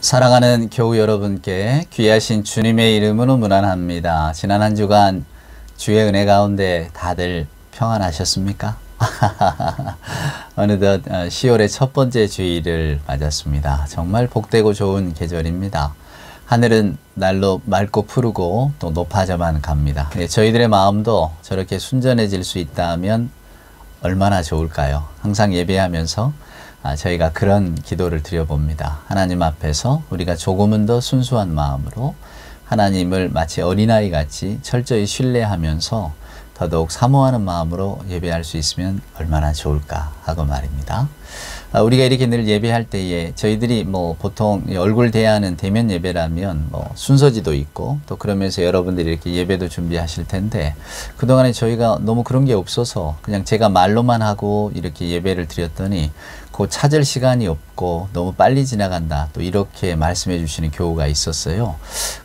사랑하는 교우 여러분께 귀하신 주님의 이름으로 문안합니다. 지난 한 주간 주의 은혜 가운데 다들 평안하셨습니까? 어느덧 10월의 첫 번째 주일을 맞았습니다. 정말 복되고 좋은 계절입니다. 하늘은 날로 맑고 푸르고 또 높아져만 갑니다. 저희들의 마음도 저렇게 순전해질 수 있다면 얼마나 좋을까요? 항상 예배하면서 저희가 그런 기도를 드려봅니다. 하나님 앞에서 우리가 조금은 더 순수한 마음으로 하나님을 마치 어린아이 같이 철저히 신뢰하면서 더더욱 사모하는 마음으로 예배할 수 있으면 얼마나 좋을까 하고 말입니다. 우리가 이렇게 늘 예배할 때에 저희들이 보통 얼굴 대하는 대면 예배라면 순서지도 있고 또 그러면서 여러분들이 이렇게 예배도 준비하실 텐데 그동안에 저희가 너무 그런 게 없어서 그냥 제가 말로만 하고 이렇게 예배를 드렸더니 그 찾을 시간이 없고 너무 빨리 지나간다 또 이렇게 말씀해 주시는 교우가 있었어요.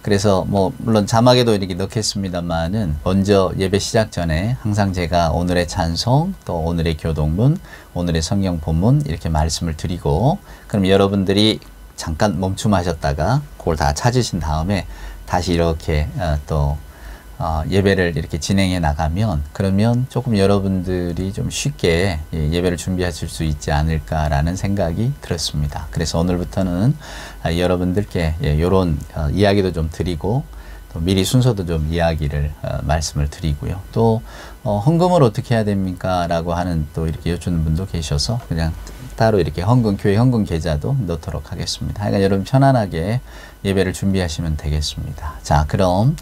그래서 물론 자막에도 이렇게 넣겠습니다만은 먼저 예배 시작 전에 항상 제가 오늘의 찬송 또 오늘의 교독문 오늘의 성경 본문 이렇게 말씀을 드리고 그럼 여러분들이 잠깐 멈춤하셨다가 그걸 다 찾으신 다음에 다시 이렇게 또 예배를 이렇게 진행해 나가면 그러면 조금 여러분들이 좀 쉽게 예배를 준비하실 수 있지 않을까라는 생각이 들었습니다. 그래서 오늘부터는 여러분들께 이런 이야기도 좀 드리고 또 미리 순서도 좀 이야기를 말씀을 드리고요. 또 헌금을 어떻게 해야 됩니까? 라고 하는 또 이렇게 여쭈는 분도 계셔서 그냥 따로 이렇게 교회 헌금 계좌도 넣도록 하겠습니다. 그러니까 여러분 편안하게 예배를 준비하시면 되겠습니다. 자, 그럼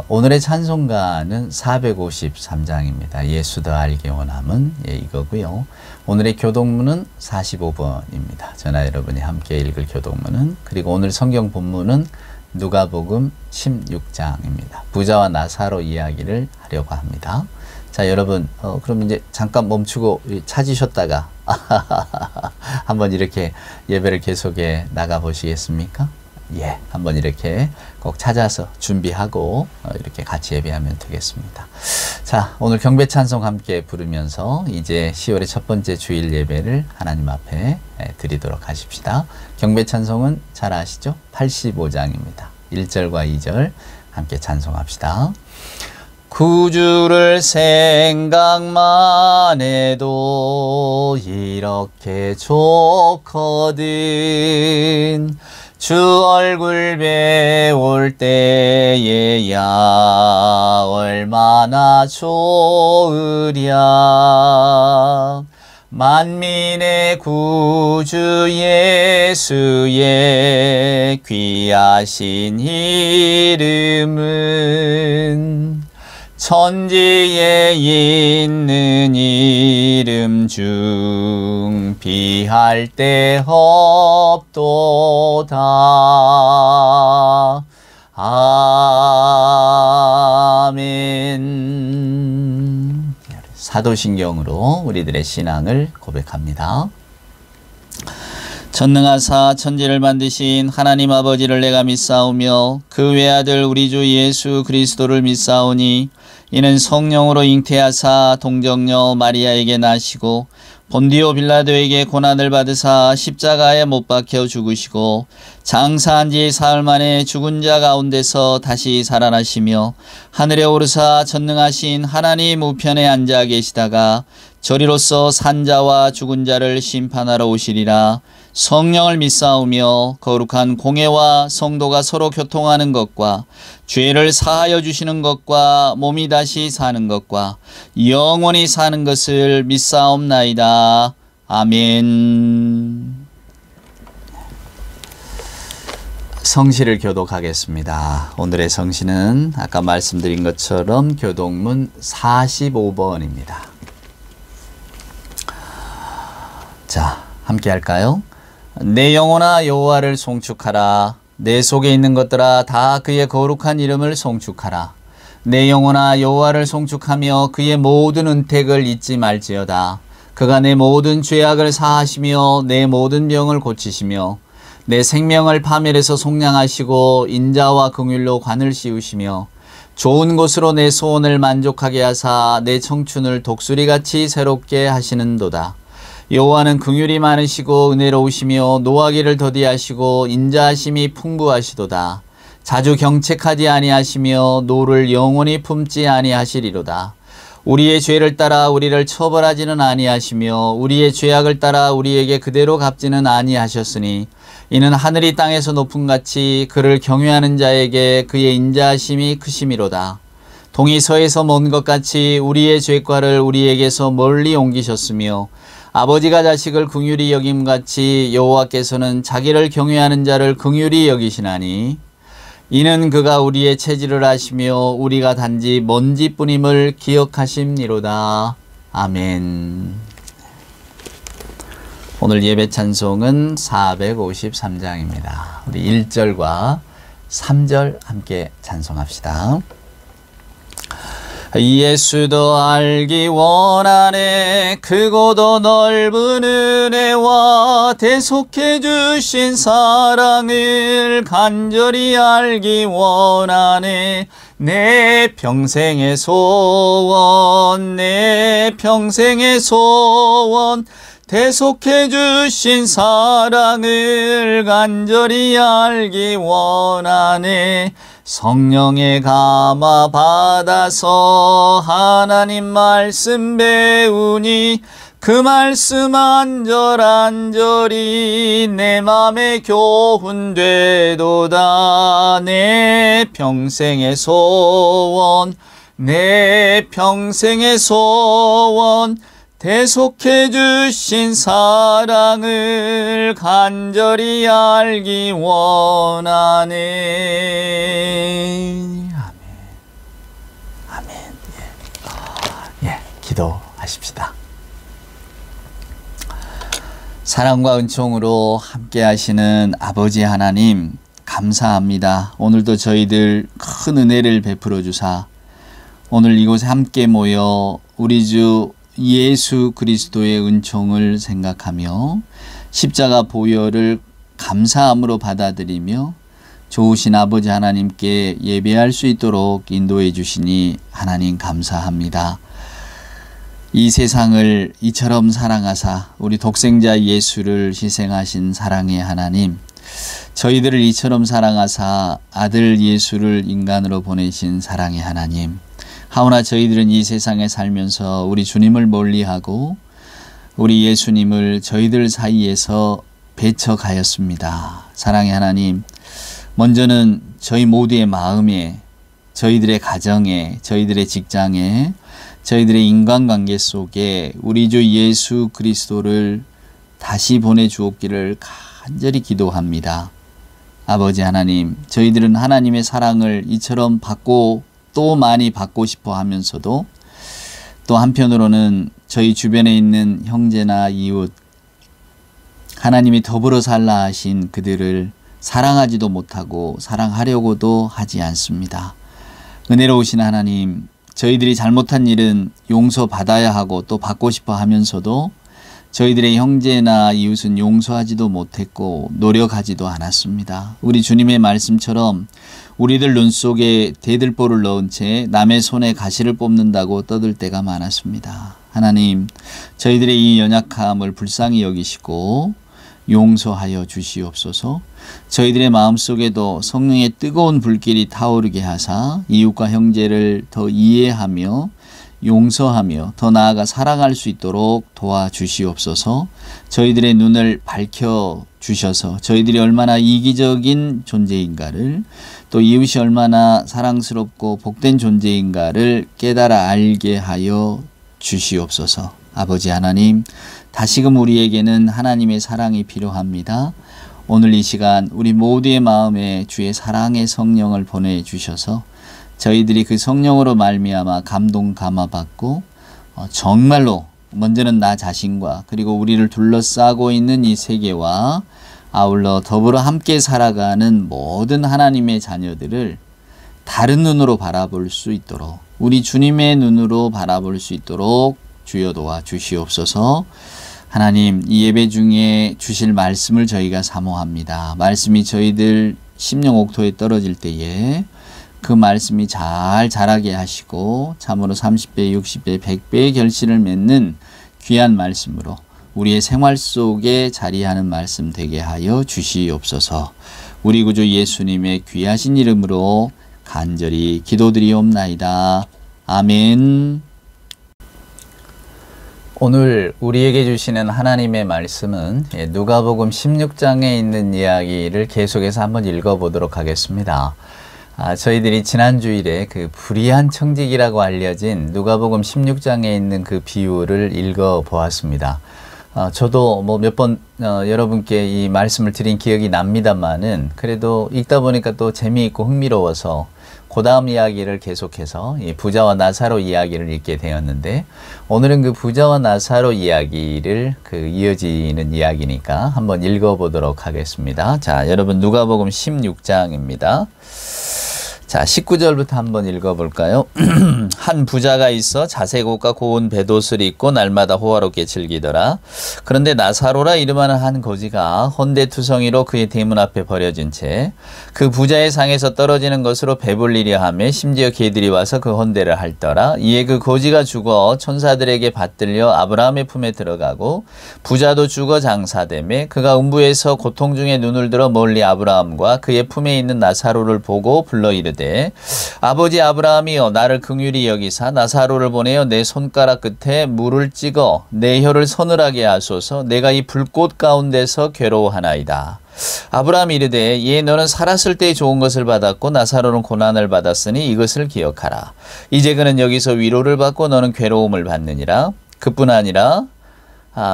오늘의 찬송가는 453장입니다. 예수 더 알게 원함은 이거고요. 오늘의 교독문은 45번입니다. 저나 여러분이 함께 읽을 교독문은 그리고 오늘 성경 본문은 누가복음 16장입니다. 부자와 나사로 이야기를 하려고 합니다. 자, 여러분 그럼 이제 잠깐 멈추고 찾으셨다가 한번 이렇게 예배를 계속해 나가 보시겠습니까? 예, 한번 이렇게 꼭 찾아서 준비하고 이렇게 같이 예배하면 되겠습니다. 자, 오늘 경배 찬송 함께 부르면서 이제 10월의 첫 번째 주일 예배를 하나님 앞에 드리도록 하십시다. 경배 찬송은 잘 아시죠? 85장입니다. 1절과 2절 함께 찬송합시다. 구주를 생각만 해도 이렇게 좋거든 주 얼굴 배울 때에야 얼마나 좋으랴 만민의 구주 예수의 귀하신 이름은 천지에 있는 이름 중 비할 데 없도다. 아멘. 사도신경으로 우리들의 신앙을 고백합니다. 전능하사 천지를 만드신 하나님 아버지를 내가 믿사오며 그 외아들 우리 주 예수 그리스도를 믿사오니 이는 성령으로 잉태하사 동정녀 마리아에게 나시고 본디오 빌라도에게 고난을 받으사 십자가에 못 박혀 죽으시고 장사한 지 사흘 만에 죽은 자 가운데서 다시 살아나시며 하늘에 오르사 전능하신 하나님 우편에 앉아 계시다가 저리로서 산자와 죽은 자를 심판하러 오시리라. 성령을 믿사오며 거룩한 공회와 성도가 서로 교통하는 것과 죄를 사하여 주시는 것과 몸이 다시 사는 것과 영원히 사는 것을 믿사옵나이다. 아멘. 성시를 교독하겠습니다. 오늘의 성시는 아까 말씀드린 것처럼 교독문 45번입니다. 자, 함께 할까요? 내 영혼아 여호와를 송축하라. 내 속에 있는 것들아 다 그의 거룩한 이름을 송축하라. 내 영혼아 여호와를 송축하며 그의 모든 은택을 잊지 말지어다. 그가 내 모든 죄악을 사하시며 내 모든 병을 고치시며 내 생명을 파멸해서 속량하시고 인자와 긍휼로 관을 씌우시며 좋은 곳으로 내 소원을 만족하게 하사 내 청춘을 독수리같이 새롭게 하시는도다. 여호와는 긍휼이 많으시고 은혜로우시며 노하기를 더디하시고 인자하심이 풍부하시도다. 자주 경책하지 아니하시며 노를 영원히 품지 아니하시리로다. 우리의 죄를 따라 우리를 처벌하지는 아니하시며 우리의 죄악을 따라 우리에게 그대로 갚지는 아니하셨으니 이는 하늘이 땅에서 높음같이 그를 경외하는 자에게 그의 인자하심이 크심이로다. 동이 서에서 먼 것 같이 우리의 죄과를 우리에게서 멀리 옮기셨으며 아버지가 자식을 긍휼히 여김같이 여호와께서는 자기를 경외하는 자를 긍휼히 여기시나니 이는 그가 우리의 체질을 아시며 우리가 단지 먼지뿐임을 기억하심니로다. 아멘. 오늘 예배 찬송은 453장입니다. 우리 1절과 3절 함께 찬송합시다. 예수도 알기 원하네 크고도 넓은 은혜와 대속해 주신 사랑을 간절히 알기 원하네. 내 평생의 소원 내 평생의 소원 대속해 주신 사랑을 간절히 알기 원하네. 성령에 감화 받아서 하나님 말씀 배우니 그 말씀 안절안절이 내 맘에 교훈되도다. 내 평생의 소원 내 평생의 소원 대속해 주신 사랑을 간절히 알기 원하네. 아멘. 아멘. 예, 기도하십시다. 사랑과 은총으로 함께 하시는 아버지 하나님 감사합니다. 오늘도 저희들 큰 은혜를 베풀어 주사 오늘 이곳에 함께 모여 우리 주 예수 그리스도의 은총을 생각하며 십자가 보혈을 감사함으로 받아들이며 좋으신 아버지 하나님께 예배할 수 있도록 인도해 주시니 하나님 감사합니다. 이 세상을 이처럼 사랑하사 우리 독생자 예수를 희생하신 사랑의 하나님, 저희들을 이처럼 사랑하사 아들 예수를 인간으로 보내신 사랑의 하나님, 하오나 저희들은 이 세상에 살면서 우리 주님을 멀리하고 우리 예수님을 저희들 사이에서 배척하였습니다. 사랑의 하나님, 먼저는 저희 모두의 마음에, 저희들의 가정에, 저희들의 직장에, 저희들의 인간관계 속에 우리 주 예수 그리스도를 다시 보내주옵기를 간절히 기도합니다. 아버지 하나님, 저희들은 하나님의 사랑을 이처럼 받고 또 많이 받고 싶어 하면서도 또 한편으로는 저희 주변에 있는 형제나 이웃, 하나님이 더불어 살라 하신 그들을 사랑하지도 못하고 사랑하려고도 하지 않습니다. 은혜로우신 하나님, 저희들이 잘못한 일은 용서받아야 하고 또 받고 싶어 하면서도 저희들의 형제나 이웃은 용서하지도 못했고 노력하지도 않았습니다. 우리 주님의 말씀처럼 우리들 눈 속에 대들보를 넣은 채 남의 손에 가시를 뽑는다고 떠들 때가 많았습니다. 하나님, 저희들의 이 연약함을 불쌍히 여기시고 용서하여 주시옵소서. 저희들의 마음속에도 성령의 뜨거운 불길이 타오르게 하사 이웃과 형제를 더 이해하며 용서하며 더 나아가 사랑할 수 있도록 도와주시옵소서. 저희들의 눈을 밝혀 주셔서 저희들이 얼마나 이기적인 존재인가를, 또 이웃이 얼마나 사랑스럽고 복된 존재인가를 깨달아 알게 하여 주시옵소서. 아버지 하나님, 다시금 우리에게는 하나님의 사랑이 필요합니다. 오늘 이 시간 우리 모두의 마음에 주의 사랑의 성령을 보내주셔서 저희들이 그 성령으로 말미암아 감동 감화받고 정말로 먼저는 나 자신과 그리고 우리를 둘러싸고 있는 이 세계와 아울러 더불어 함께 살아가는 모든 하나님의 자녀들을 다른 눈으로 바라볼 수 있도록, 우리 주님의 눈으로 바라볼 수 있도록 주여 도와 주시옵소서. 하나님, 이 예배 중에 주실 말씀을 저희가 사모합니다. 말씀이 저희들 심령 옥토에 떨어질 때에 그 말씀이 잘 자라게 하시고 참으로 30배, 60배, 100배의 결실을 맺는 귀한 말씀으로 우리의 생활 속에 자리하는 말씀 되게 하여 주시옵소서. 우리 구주 예수님의 귀하신 이름으로 간절히 기도드리옵나이다. 아멘. 오늘 우리에게 주시는 하나님의 말씀은 누가복음 16장에 있는 이야기를 계속해서 한번 읽어보도록 하겠습니다. 저희들이 지난 주일에 그 불의한 청직이라고 알려진 누가복음 16장에 있는 그 비유를 읽어보았습니다. 저도 뭐 몇 번 여러분께 이 말씀을 드린 기억이 납니다만은 그래도 읽다 보니까 또 재미있고 흥미로워서 그 다음 이야기를 계속해서 이 부자와 나사로 이야기를 읽게 되었는데, 오늘은 그 부자와 나사로 이야기를 이어지는 이야기니까 한번 읽어보도록 하겠습니다. 자, 여러분 누가복음 16장입니다. 자, 19절부터 한번 읽어볼까요? 한 부자가 있어 자색 옷과 고운 베옷을 입고 날마다 호화롭게 즐기더라. 그런데 나사로라 이름하는 한 거지가 헌데투성이로 그의 대문 앞에 버려진 채 그 부자의 상에서 떨어지는 것으로 배불리려 하며 심지어 개들이 와서 그 헌데를 핥더라. 이에 그 거지가 죽어 천사들에게 받들려 아브라함의 품에 들어가고 부자도 죽어 장사되매 그가 음부에서 고통 중에 눈을 들어 멀리 아브라함과 그의 품에 있는 나사로를 보고 불러 이르되, 아버지 아브라함이여, 나를 긍휼히 여기사 나사로를 보내어 내 손가락 끝에 물을 찍어 내 혀를 서늘하게 하소서. 내가 이 불꽃 가운데서 괴로워하나이다. 아브라함이 이르되, 예, 너는 살았을 때 좋은 것을 받았고 나사로는 고난을 받았으니 이것을 기억하라. 이제 그는 여기서 위로를 받고 너는 괴로움을 받느니라. 그뿐 아니라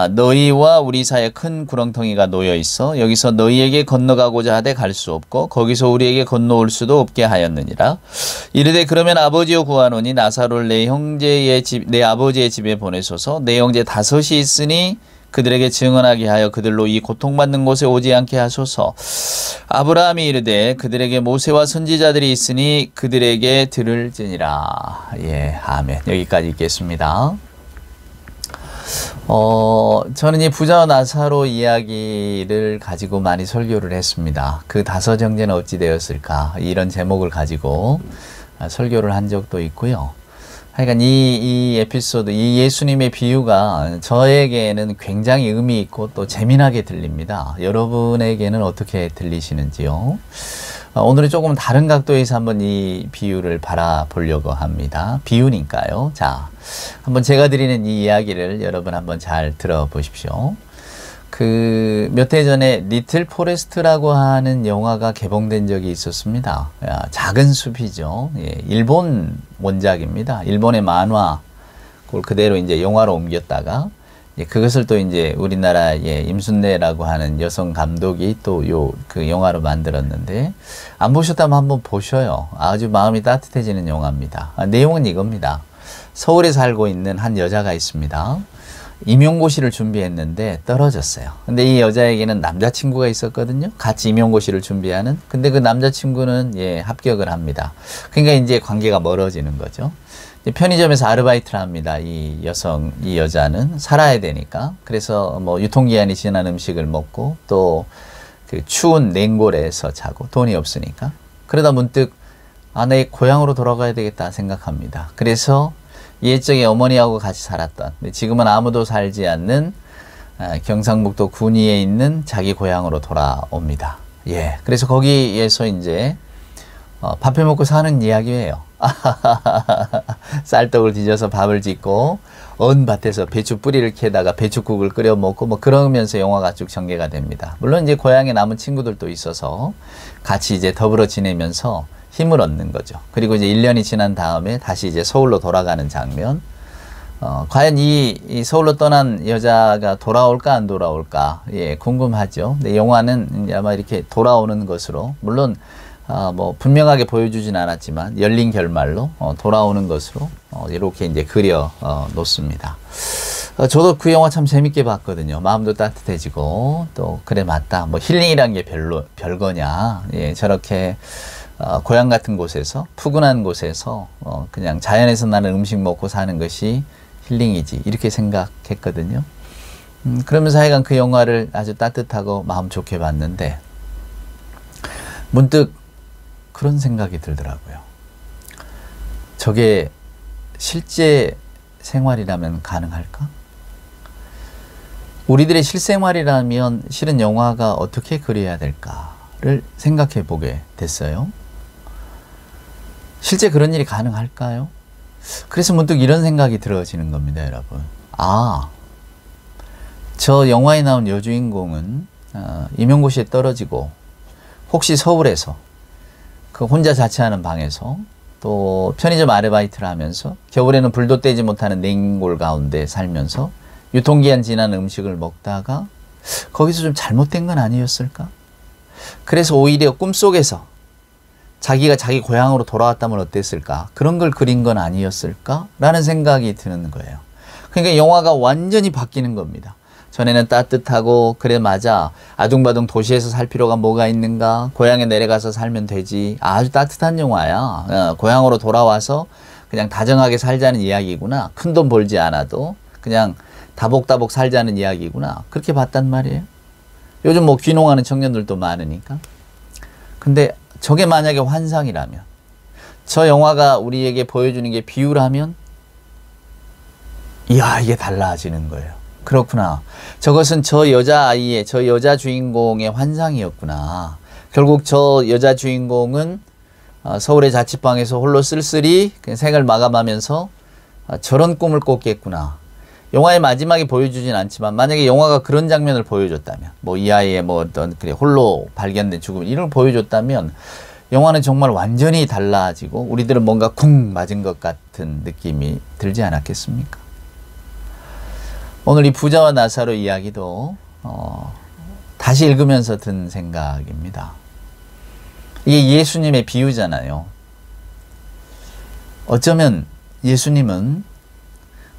너희와 우리 사이에 큰 구렁텅이가 놓여 있어 여기서 너희에게 건너가고자 하되 갈 수 없고 거기서 우리에게 건너올 수도 없게 하였느니라. 이르되, 그러면 아버지여 구하노니 나사로를 내 아버지의 집에 보내소서. 내 형제 5이 있으니 그들에게 증언하게 하여 그들로 이 고통받는 곳에 오지 않게 하소서. 아브라함이 이르되, 그들에게 모세와 선지자들이 있으니 그들에게 들을지니라. 예, 아멘. 여기까지 읽겠습니다. 저는 이 부자와 나사로 이야기를 가지고 많이 설교를 했습니다. 그 다섯 형제는 어찌 되었을까, 이런 제목을 가지고 설교를 한 적도 있고요. 하여간 이 에피소드, 이 예수님의 비유가 저에게는 굉장히 의미 있고 또 재미나게 들립니다. 여러분에게는 어떻게 들리시는지요? 오늘은 조금 다른 각도에서 한번 이 비유를 바라보려고 합니다. 비유니까요. 자, 한번 제가 드리는 이 이야기를 여러분 한번 잘 들어보십시오. 몇 해 전에 리틀 포레스트라고 하는 영화가 개봉된 적이 있었습니다. 작은 숲이죠. 예, 일본 원작입니다. 일본의 만화, 그걸 그대로 이제 영화로 옮겼다가 그것을 또 이제 우리나라의 임순례라고 하는 여성 감독이 또 그 영화로 만들었는데, 안 보셨다면 한번 보셔요. 아주 마음이 따뜻해지는 영화입니다. 내용은 이겁니다. 서울에 살고 있는 한 여자가 있습니다. 임용고시를 준비했는데 떨어졌어요. 근데 이 여자에게는 남자친구가 있었거든요. 같이 임용고시를 준비하는. 근데 그 남자친구는 합격을 합니다. 그러니까 이제 관계가 멀어지는 거죠. 편의점에서 아르바이트를 합니다. 이 여자는 살아야 되니까. 그래서 뭐 유통기한이 지난 음식을 먹고 또 그 추운 냉골에서 자고, 돈이 없으니까. 그러다 문득 내 고향으로 돌아가야 되겠다 생각합니다. 그래서 옛적에 어머니하고 같이 살았던, 지금은 아무도 살지 않는 경상북도 군위에 있는 자기 고향으로 돌아옵니다. 예, 그래서 거기에서 이제 밥해 먹고 사는 이야기예요. 쌀떡을 뒤져서 밥을 짓고 언 밭에서 배추 뿌리를 캐다가 배추국을 끓여 먹고 뭐 그러면서 영화가 쭉 전개가 됩니다. 물론 이제 고향에 남은 친구들도 있어서 같이 이제 더불어 지내면서 힘을 얻는 거죠. 그리고 이제 1년이 지난 다음에 다시 이제 서울로 돌아가는 장면. 과연 이 서울로 떠난 여자가 돌아올까 안 돌아올까, 예, 궁금하죠. 근데 영화는 아마 이렇게 돌아오는 것으로, 물론 뭐 분명하게 보여주진 않았지만 열린 결말로 돌아오는 것으로 이렇게 이제 그려 놓습니다. 저도 그 영화 참 재밌게 봤거든요. 마음도 따뜻해지고 또 그래, 맞다, 뭐 힐링이란 게 별거냐, 예, 저렇게 고향 같은 곳에서, 푸근한 곳에서 그냥 자연에서 나는 음식 먹고 사는 것이 힐링이지, 이렇게 생각했거든요. 그러면서 하여간 그 영화를 아주 따뜻하고 마음 좋게 봤는데, 문득 그런 생각이 들더라고요. 저게 실제 생활이라면 가능할까? 우리들의 실생활이라면 실은 영화가 어떻게 그려야 될까를 생각해 보게 됐어요. 실제 그런 일이 가능할까요? 그래서 문득 이런 생각이 들어지는 겁니다, 여러분. 저 영화에 나온 여주인공은 임용고시에 떨어지고 혹시 서울에서 그 혼자 자취하는 방에서 또 편의점 아르바이트를 하면서 겨울에는 불도 떼지 못하는 냉골 가운데 살면서 유통기한 지난 음식을 먹다가 거기서 좀 잘못된 건 아니었을까? 그래서 오히려 꿈속에서 자기가 자기 고향으로 돌아왔다면 어땠을까? 그런 걸 그린 건 아니었을까? 라는 생각이 드는 거예요. 그러니까 영화가 완전히 바뀌는 겁니다. 전에는 따뜻하고 그래 맞아 아둥바둥 도시에서 살 필요가 뭐가 있는가, 고향에 내려가서 살면 되지, 아주 따뜻한 영화야. 고향으로 돌아와서 그냥 다정하게 살자는 이야기구나, 큰 돈 벌지 않아도 그냥 다복다복 살자는 이야기구나, 그렇게 봤단 말이에요. 요즘 뭐 귀농하는 청년들도 많으니까. 근데 저게 만약에 환상이라면, 저 영화가 우리에게 보여주는 게 비유라면, 이야, 이게 달라지는 거예요. 그렇구나. 저것은 저 여자아이의, 저 여자 주인공의 환상이었구나. 결국 저 여자 주인공은 서울의 자취방에서 홀로 쓸쓸히 생을 마감하면서 저런 꿈을 꿨겠구나. 영화의 마지막에 보여주진 않지만 만약에 영화가 그런 장면을 보여줬다면, 뭐 이 아이의 뭐 어떤 그래 홀로 발견된 죽음 이런 걸 보여줬다면 영화는 정말 완전히 달라지고 우리들은 뭔가 쿵 맞은 것 같은 느낌이 들지 않았겠습니까? 오늘 이 부자와 나사로 이야기도 다시 읽으면서 든 생각입니다. 이게 예수님의 비유잖아요. 어쩌면 예수님은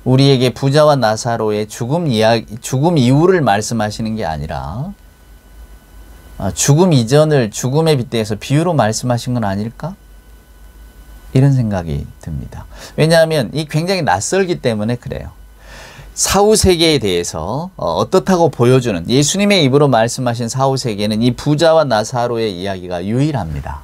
우리에게 부자와 나사로의 죽음 이후를 말씀하시는 게 아니라 죽음 이전을 죽음에 빗대서 비유로 말씀하신 건 아닐까? 이런 생각이 듭니다. 왜냐하면 이 굉장히 낯설기 때문에 그래요. 사후세계에 대해서 어떻다고 보여주는, 예수님의 입으로 말씀하신 사후세계는 이 부자와 나사로의 이야기가 유일합니다.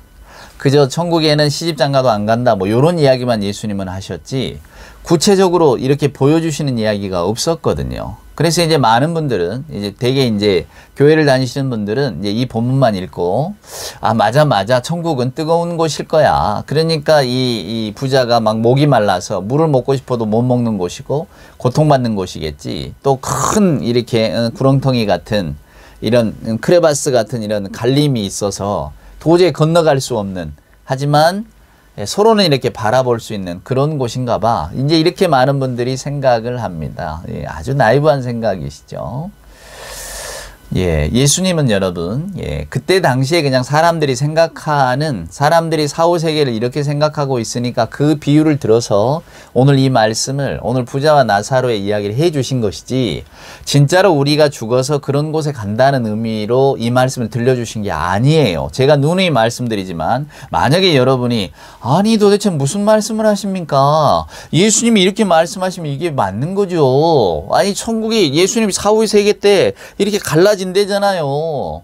그저 천국에는 시집장가도 안 간다 뭐 이런 이야기만 예수님은 하셨지 구체적으로 이렇게 보여주시는 이야기가 없었거든요. 그래서 이제 많은 분들은 이제 대개 이제 교회를 다니시는 분들은 이제 이 본문만 읽고 맞아 천국은 뜨거운 곳일 거야. 그러니까 이 부자가 막 목이 말라서 물을 먹고 싶어도 못 먹는 곳이고 고통받는 곳이겠지. 또 큰 이렇게 구렁텅이 같은 이런 크레바스 같은 이런 갈림이 있어서 도저히 건너갈 수 없는, 하지만 서로는 이렇게 바라볼 수 있는 그런 곳인가 봐. 이제 이렇게 많은 분들이 생각을 합니다. 아주 나이브한 생각이시죠. 예수님은 여러분, 그때 당시에 그냥 사람들이 사후세계를 이렇게 생각하고 있으니까 그 비유를 들어서 오늘 이 말씀을, 오늘 부자와 나사로의 이야기를 해 주신 것이지, 진짜로 우리가 죽어서 그런 곳에 간다는 의미로 이 말씀을 들려주신 게 아니에요. 제가 누누이 말씀드리지만, 만약에 여러분이, 아니 도대체 무슨 말씀을 하십니까? 예수님이 이렇게 말씀하시면 이게 맞는 거죠. 아니 천국이 예수님이 사후세계 때 이렇게 갈라진대잖아요.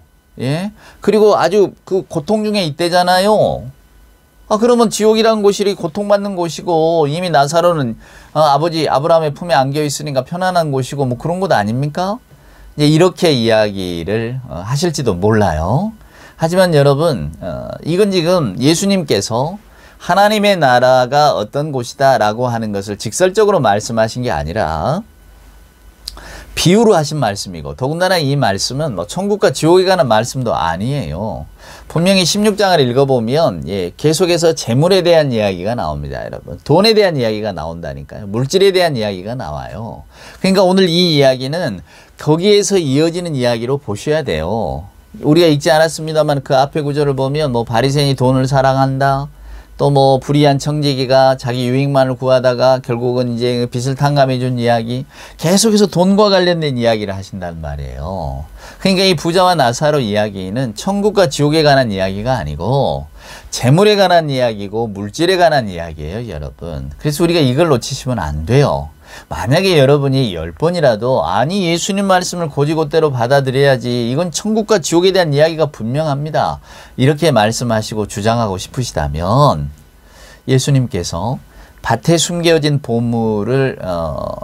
그리고 아주 그 고통 중에 있대잖아요. 그러면 지옥이라는 곳이 이렇게 고통받는 곳이고 이미 나사로는 아버지 아브라함의 품에 안겨 있으니까 편안한 곳이고 뭐 그런 곳 아닙니까? 이제 이렇게 이야기를 하실지도 몰라요. 하지만 여러분, 이건 지금 예수님께서 하나님의 나라가 어떤 곳이다 라고 하는 것을 직설적으로 말씀하신 게 아니라 비유로 하신 말씀이고, 더군다나 이 말씀은 뭐 천국과 지옥에 관한 말씀도 아니에요. 분명히 16장을 읽어보면 계속해서 재물에 대한 이야기가 나옵니다. 여러분, 돈에 대한 이야기가 나온다니까요. 물질에 대한 이야기가 나와요. 그러니까 오늘 이 이야기는 거기에서 이어지는 이야기로 보셔야 돼요. 우리가 읽지 않았습니다만 그 앞에 구절을 보면 뭐 바리새인이 돈을 사랑한다, 또 뭐 불의한 청지기가 자기 유익만을 구하다가 결국은 이제 빚을 탕감해 준 이야기, 계속해서 돈과 관련된 이야기를 하신단 말이에요. 그러니까 이 부자와 나사로 이야기는 천국과 지옥에 관한 이야기가 아니고 재물에 관한 이야기고 물질에 관한 이야기예요, 여러분. 그래서 우리가 이걸 놓치시면 안 돼요. 만약에 여러분이 10번이라도 아니 예수님 말씀을 곧이곧대로 받아들여야지, 이건 천국과 지옥에 대한 이야기가 분명합니다, 이렇게 말씀하시고 주장하고 싶으시다면 예수님께서 밭에 숨겨진 보물을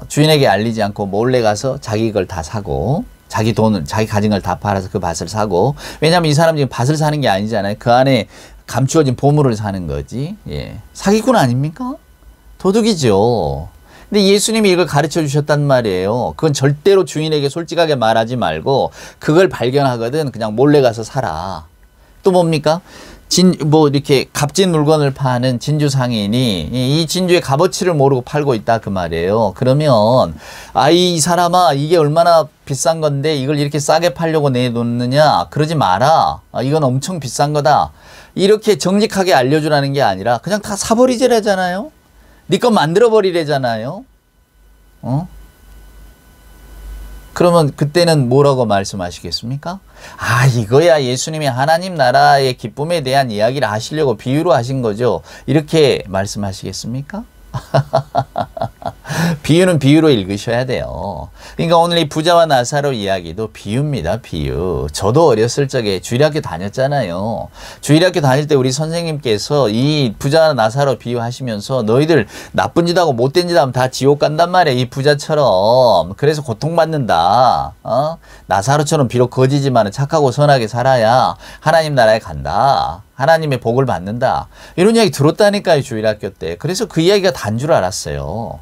주인에게 알리지 않고 몰래 가서 자기 걸 다 사고 자기 돈을 자기 가진 걸 다 팔아서 그 밭을 사고 왜냐하면 이 사람 지금 밭을 사는 게 아니잖아요. 그 안에 감추어진 보물을 사는 거지. 예. 사기꾼 아닙니까? 도둑이죠. 근데 예수님이 이걸 가르쳐 주셨단 말이에요. 그건 절대로 주인에게 솔직하게 말하지 말고 그걸 발견하거든 그냥 몰래 가서 사라. 또 뭡니까? 이렇게 값진 물건을 파는 진주 상인이 이 진주의 값어치를 모르고 팔고 있다 그 말이에요. 그러면 이 사람아 이게 얼마나 비싼 건데 이걸 이렇게 싸게 팔려고 내놓느냐 그러지 마라. 이건 엄청 비싼 거다. 이렇게 정직하게 알려주라는 게 아니라 그냥 다 사버리자라잖아요. 네 거 만들어버리래잖아요. 그러면 그때는 뭐라고 말씀하시겠습니까? 이거야 예수님이 하나님 나라의 기쁨에 대한 이야기를 하시려고 비유로 하신 거죠. 이렇게 말씀하시겠습니까? 비유는 비유로 읽으셔야 돼요. 그러니까 오늘 이 부자와 나사로 이야기도 비유입니다. 비유. 저도 어렸을 적에 주일학교 다녔잖아요. 주일학교 다닐 때 우리 선생님께서 이 부자와 나사로 비유하시면서 너희들 나쁜 짓 하고 못된 짓 하면 다 지옥 간단 말이야. 이 부자처럼. 그래서 고통받는다. 나사로처럼 비록 거지지만 착하고 선하게 살아야 하나님 나라에 간다. 하나님의 복을 받는다. 이런 이야기 들었다니까요. 주일학교 때. 그래서 그 이야기가 단 줄 알았어요.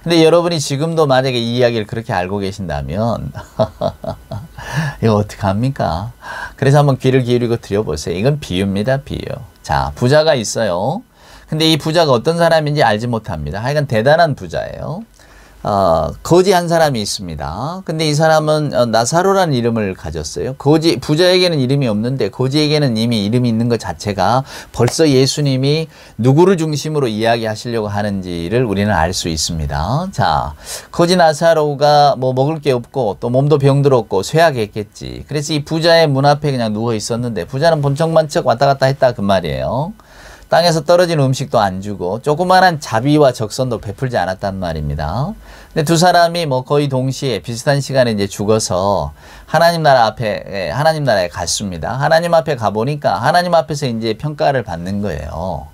근데 여러분이 지금도 만약에 이 이야기를 그렇게 알고 계신다면 이거 어떡합니까? 그래서 한번 귀를 기울이고 들여보세요. 이건 비유입니다. 비유. 자, 부자가 있어요. 근데 이 부자가 어떤 사람인지 알지 못합니다. 하여간 대단한 부자예요. 거지 한 사람이 있습니다. 근데 이 사람은 나사로라는 이름을 가졌어요. 부자에게는 이름이 없는데 거지에게는 이미 이름이 있는 것 자체가 벌써 예수님이 누구를 중심으로 이야기하시려고 하는지를 우리는 알 수 있습니다. 자, 거지 나사로가 뭐 먹을 게 없고 또 몸도 병들었고 쇠약했겠지. 그래서 이 부자의 문 앞에 그냥 누워 있었는데 부자는 본척만척 왔다 갔다 했다 그 말이에요. 땅에서 떨어진 음식도 안 주고 조그마한 자비와 적선도 베풀지 않았단 말입니다. 근데 두 사람이 뭐 거의 동시에 비슷한 시간에 이제 죽어서 하나님 나라에 갔습니다. 하나님 앞에 가보니까 하나님 앞에서 이제 평가를 받는 거예요.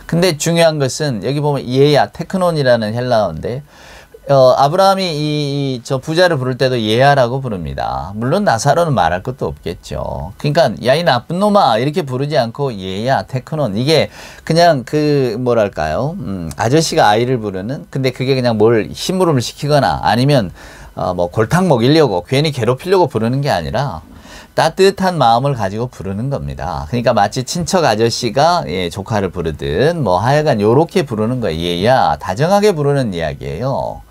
근데 중요한 것은 여기 보면 예야, 테크논이라는 헬라어인데 아브라함이 저 부자를 부를 때도 예야라고 부릅니다. 물론 나사로는 말할 것도 없겠죠. 그러니까 야 이 나쁜 놈아 이렇게 부르지 않고 예야, 테크논 이게 그냥 뭐랄까요? 아저씨가 아이를 부르는 근데 그게 그냥 뭘 심부름을 시키거나 아니면 뭐 골탕 먹이려고 괜히 괴롭히려고 부르는 게 아니라 따뜻한 마음을 가지고 부르는 겁니다. 그러니까 마치 친척 아저씨가 조카를 부르듯 뭐 하여간 요렇게 부르는 거예요. 얘야 다정하게 부르는 이야기예요.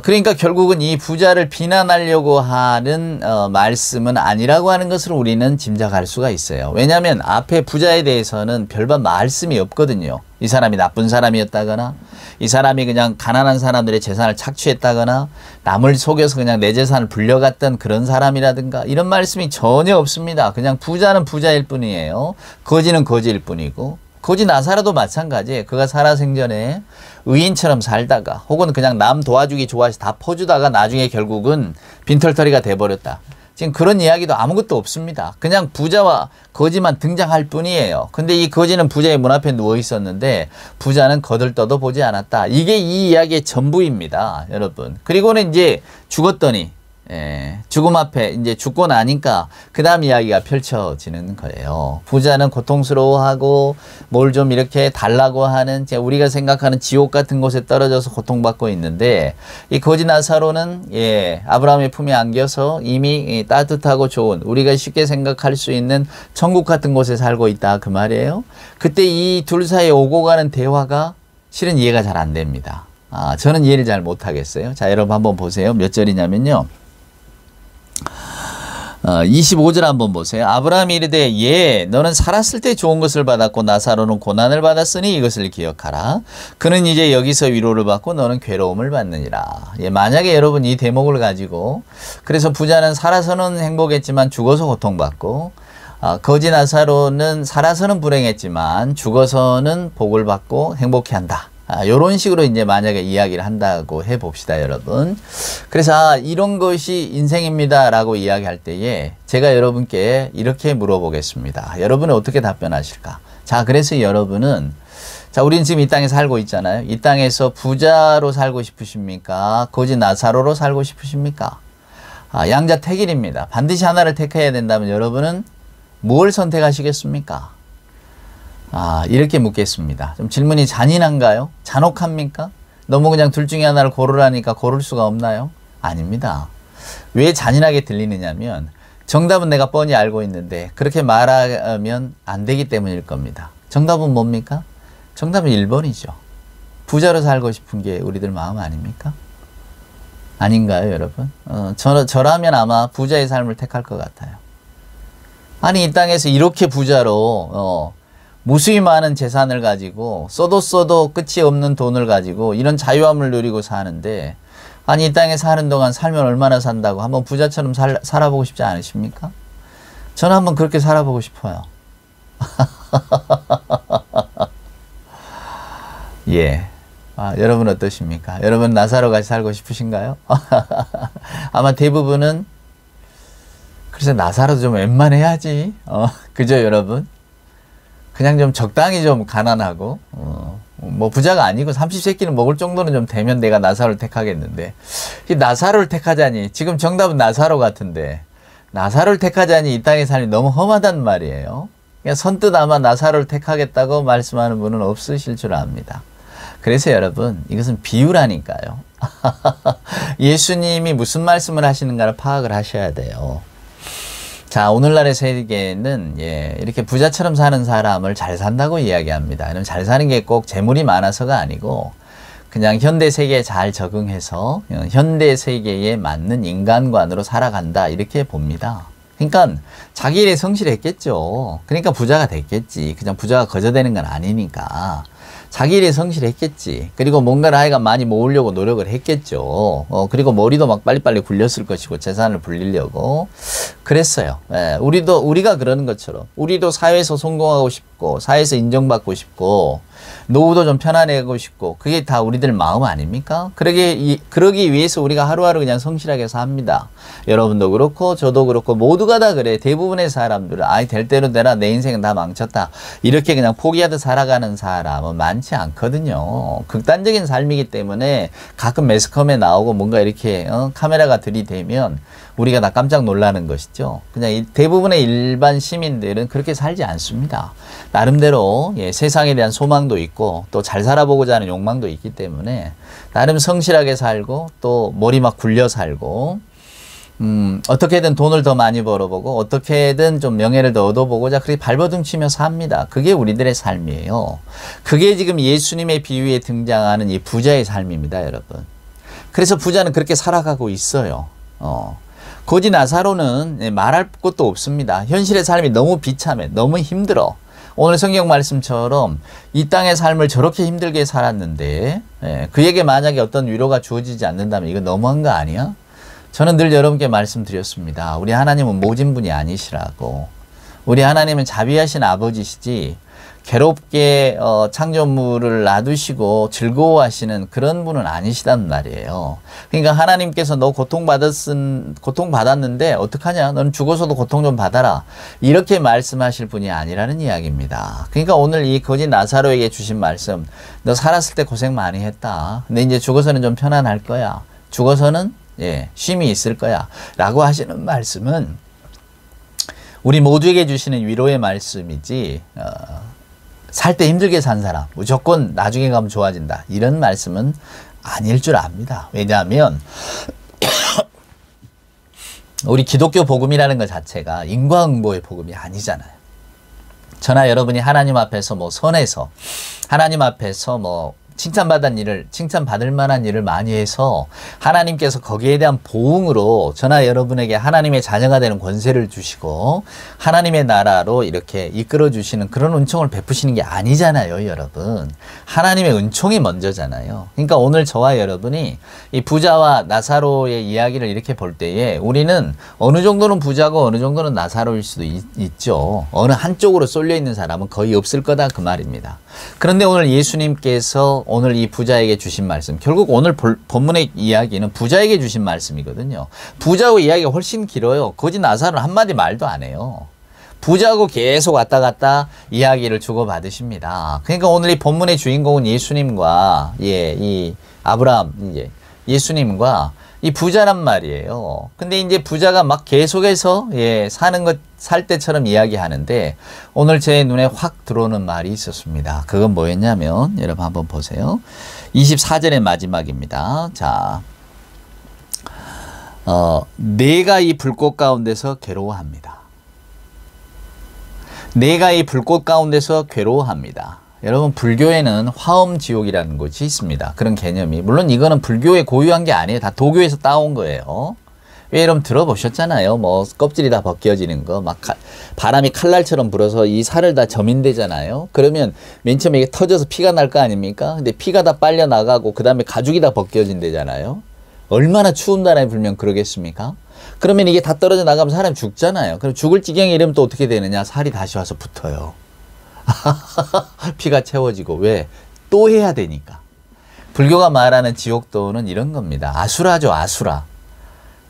그러니까 결국은 이 부자를 비난하려고 하는 말씀은 아니라고 하는 것을 우리는 짐작할 수가 있어요. 왜냐하면 앞에 부자에 대해서는 별반 말씀이 없거든요. 이 사람이 나쁜 사람이었다거나 이 사람이 그냥 가난한 사람들의 재산을 착취했다거나 남을 속여서 그냥 내 재산을 불려갔던 그런 사람이라든가 이런 말씀이 전혀 없습니다. 그냥 부자는 부자일 뿐이에요. 거지는 거지일 뿐이고 거지 나사로도 마찬가지예요. 그가 살아생전에 의인처럼 살다가 혹은 그냥 남 도와주기 좋아해서 다 퍼주다가 나중에 결국은 빈털터리가 돼버렸다. 지금 그런 이야기도 아무것도 없습니다. 그냥 부자와 거지만 등장할 뿐이에요. 근데 이 거지는 부자의 문 앞에 누워 있었는데 부자는 거들떠도 보지 않았다. 이게 이 이야기의 전부입니다. 여러분. 그리고는 이제 죽었더니 죽음 앞에 이제 죽고 나니까 그 다음 이야기가 펼쳐지는 거예요. 부자는 고통스러워하고 뭘 좀 이렇게 달라고 하는 우리가 생각하는 지옥 같은 곳에 떨어져서 고통받고 있는데 이 거지 나사로는 아브라함의 품에 안겨서 이미 따뜻하고 좋은 우리가 쉽게 생각할 수 있는 천국 같은 곳에 살고 있다 그 말이에요. 그때 이 둘 사이에 오고 가는 대화가 실은 이해가 잘 안 됩니다. 저는 이해를 잘 못하겠어요. 자, 여러분 한번 보세요. 몇 절이냐면요. 25절 한번 보세요. 아브라함이 이르되 너는 살았을 때 좋은 것을 받았고 나사로는 고난을 받았으니 이것을 기억하라. 그는 이제 여기서 위로를 받고 너는 괴로움을 받느니라. 만약에 여러분 이 대목을 가지고 그래서 부자는 살아서는 행복했지만 죽어서 고통받고 거지 나사로는 살아서는 불행했지만 죽어서는 복을 받고 행복해한다. 요런 식으로 이제 만약에 이야기를 한다고 해 봅시다, 여러분. 그래서 이런 것이 인생입니다 라고 이야기할 때에 제가 여러분께 이렇게 물어보겠습니다. 여러분은 어떻게 답변하실까? 자, 그래서 여러분은 자, 우리는 지금 이 땅에 살고 있잖아요. 이 땅에서 부자로 살고 싶으십니까? 거지 나사로로 살고 싶으십니까? 양자택일입니다. 반드시 하나를 택해야 된다면 여러분은 뭘 선택하시겠습니까? 이렇게 묻겠습니다. 좀 질문이 잔인한가요? 잔혹합니까? 너무 그냥 둘 중에 하나를 고르라니까 고를 수가 없나요? 아닙니다. 왜 잔인하게 들리느냐면 정답은 내가 뻔히 알고 있는데 그렇게 말하면 안 되기 때문일 겁니다. 정답은 뭡니까? 정답은 1번이죠. 부자로 살고 싶은 게 우리들 마음 아닙니까? 아닌가요, 여러분? 저라면 아마 부자의 삶을 택할 것 같아요. 아니, 이 땅에서 이렇게 부자로 무수히 많은 재산을 가지고 써도 끝이 없는 돈을 가지고 이런 자유함을 누리고 사는데, 아니, 이 땅에 사는 동안 살면 얼마나 산다고 한번 부자처럼 살아보고 싶지 않으십니까? 저는 한번 그렇게 살아보고 싶어요. 예. 여러분 어떠십니까? 여러분 나사로 같이 살고 싶으신가요? 아마 대부분은 글쎄 나사로도 좀 웬만해야지. 그죠, 여러분? 그냥 좀 적당히 좀 가난하고 뭐 부자가 아니고 30세끼는 먹을 정도는 좀 되면 내가 나사로를 택하겠는데, 이 나사로를 택하자니, 지금 정답은 나사로 같은데 나사로를 택하자니 이 땅의 삶이 너무 험하단 말이에요. 그냥 선뜻 아마 나사로를 택하겠다고 말씀하는 분은 없으실 줄 압니다. 그래서 여러분, 이것은 비유라니까요. 예수님이 무슨 말씀을 하시는가를 파악을 하셔야 돼요. 자, 오늘날의 세계는 이렇게 부자처럼 사는 사람을 잘 산다고 이야기합니다. 잘 사는 게 꼭 재물이 많아서가 아니고 그냥 현대 세계에 잘 적응해서 현대 세계에 맞는 인간관으로 살아간다, 이렇게 봅니다. 그러니까 자기 일에 성실했겠죠. 그러니까 부자가 됐겠지. 그냥 부자가 거저되는 건 아니니까 자기 일에 성실했겠지. 그리고 뭔가를 하여간 많이 모으려고 노력을 했겠죠. 그리고 머리도 막 빨리빨리 굴렸을 것이고 재산을 불리려고 그랬어요. 우리가 그러는 것처럼 우리도 사회에서 성공하고 싶고 사회에서 인정받고 싶고 노후도 좀 편안해지고 싶고, 그게 다 우리들 마음 아닙니까? 그러기 위해서 우리가 하루하루 그냥 성실하게 삽니다. 여러분도 그렇고 저도 그렇고 모두가 다 그래. 대부분의 사람들은 될 대로 되라, 내 인생은 다 망쳤다, 이렇게 그냥 포기하듯 살아가는 사람은 많지 않거든요. 극단적인 삶이기 때문에 가끔 매스컴에 나오고 뭔가 이렇게 카메라가 들이대면 우리가 다 깜짝 놀라는 것이죠. 그냥 대부분의 일반 시민들은 그렇게 살지 않습니다. 나름대로 세상에 대한 소망도 있고 또 잘 살아보고자 하는 욕망도 있기 때문에 나름 성실하게 살고 또 머리 막 굴려 살고 어떻게든 돈을 더 많이 벌어보고 어떻게든 좀 명예를 더 얻어보고자 그렇게 발버둥치며 삽니다. 그게 우리들의 삶이에요. 그게 지금 예수님의 비유에 등장하는 이 부자의 삶입니다, 여러분. 그래서 부자는 그렇게 살아가고 있어요. 거지 나사로는 말할 것도 없습니다. 현실의 삶이 너무 비참해, 너무 힘들어. 오늘 성경 말씀처럼 이 땅의 삶을 저렇게 힘들게 살았는데 그에게 만약에 어떤 위로가 주어지지 않는다면 이거 너무한 거 아니야? 저는 늘 여러분께 말씀드렸습니다. 우리 하나님은 모진 분이 아니시라고. 우리 하나님은 자비하신 아버지시지 괴롭게 창조물을 놔두시고 즐거워하시는 그런 분은 아니시단 말이에요. 그러니까 하나님께서 너 고통받았는데 어떡하냐? 너는 죽어서도 고통 좀 받아라, 이렇게 말씀하실 분이 아니라는 이야기입니다. 그러니까 오늘 이 거지 나사로에게 주신 말씀, 너 살았을 때 고생 많이 했다. 근데 이제 죽어서는 좀 편안할 거야. 죽어서는 쉼이 있을 거야 라고 하시는 말씀은 우리 모두에게 주시는 위로의 말씀이지 살 때 힘들게 산 사람 무조건 나중에 가면 좋아진다, 이런 말씀은 아닐 줄 압니다. 왜냐하면 우리 기독교 복음이라는 것 자체가 인과응보의 복음이 아니잖아요. 저나 여러분이 하나님 앞에서 선해서 하나님 앞에서 칭찬받을 만한 일을 많이 해서 하나님께서 거기에 대한 보응으로 저나 여러분에게 하나님의 자녀가 되는 권세를 주시고 하나님의 나라로 이렇게 이끌어 주시는 그런 은총을 베푸시는 게 아니잖아요, 여러분. 하나님의 은총이 먼저잖아요. 그러니까 오늘 저와 여러분이 이 부자와 나사로의 이야기를 이렇게 볼 때에 우리는 어느 정도는 부자고 어느 정도는 나사로일 수도 있죠. 어느 한쪽으로 쏠려 있는 사람은 거의 없을 거다, 그 말입니다. 그런데 오늘 예수님께서 오늘 이 부자에게 주신 말씀, 결국 오늘 본문의 이야기는 부자에게 주신 말씀이거든요. 부자의 이야기가 훨씬 길어요. 거지 나사로는 한마디 말도 안 해요. 부자하고 계속 왔다 갔다 이야기를 주고받으십니다. 그러니까 오늘 이 본문의 주인공은 예수님과 이 아브라함 이제 예수님과 이 부자란 말이에요. 근데 이제 부자가 막 계속해서 살 때처럼 이야기하는데 오늘 제 눈에 확 들어오는 말이 있었습니다. 그건 뭐였냐면 여러분 한번 보세요. 24절의 마지막입니다. 자, 내가 이 불꽃 가운데서 괴로워합니다. 내가 이 불꽃 가운데서 괴로워합니다. 여러분 불교에는 화엄지옥이라는 곳이 있습니다. 그런 개념이. 물론 이거는 불교에 고유한 게 아니에요. 다 도교에서 따온 거예요. 왜 여러분 들어보셨잖아요. 뭐 껍질이 다 벗겨지는 거. 막 바람이 칼날처럼 불어서 이 살을 다 점인되잖아요. 그러면 맨 처음에 이게 터져서 피가 날 거 아닙니까? 근데 피가 다 빨려 나가고 그 다음에 가죽이 다 벗겨진대잖아요. 얼마나 추운 바람이 불면 그러겠습니까? 그러면 이게 다 떨어져 나가면 사람이 죽잖아요. 그럼 죽을 지경에 이러면 또 어떻게 되느냐? 살이 다시 와서 붙어요. 피가 채워지고. 왜? 또 해야 되니까. 불교가 말하는 지옥도는 이런 겁니다. 아수라죠, 아수라.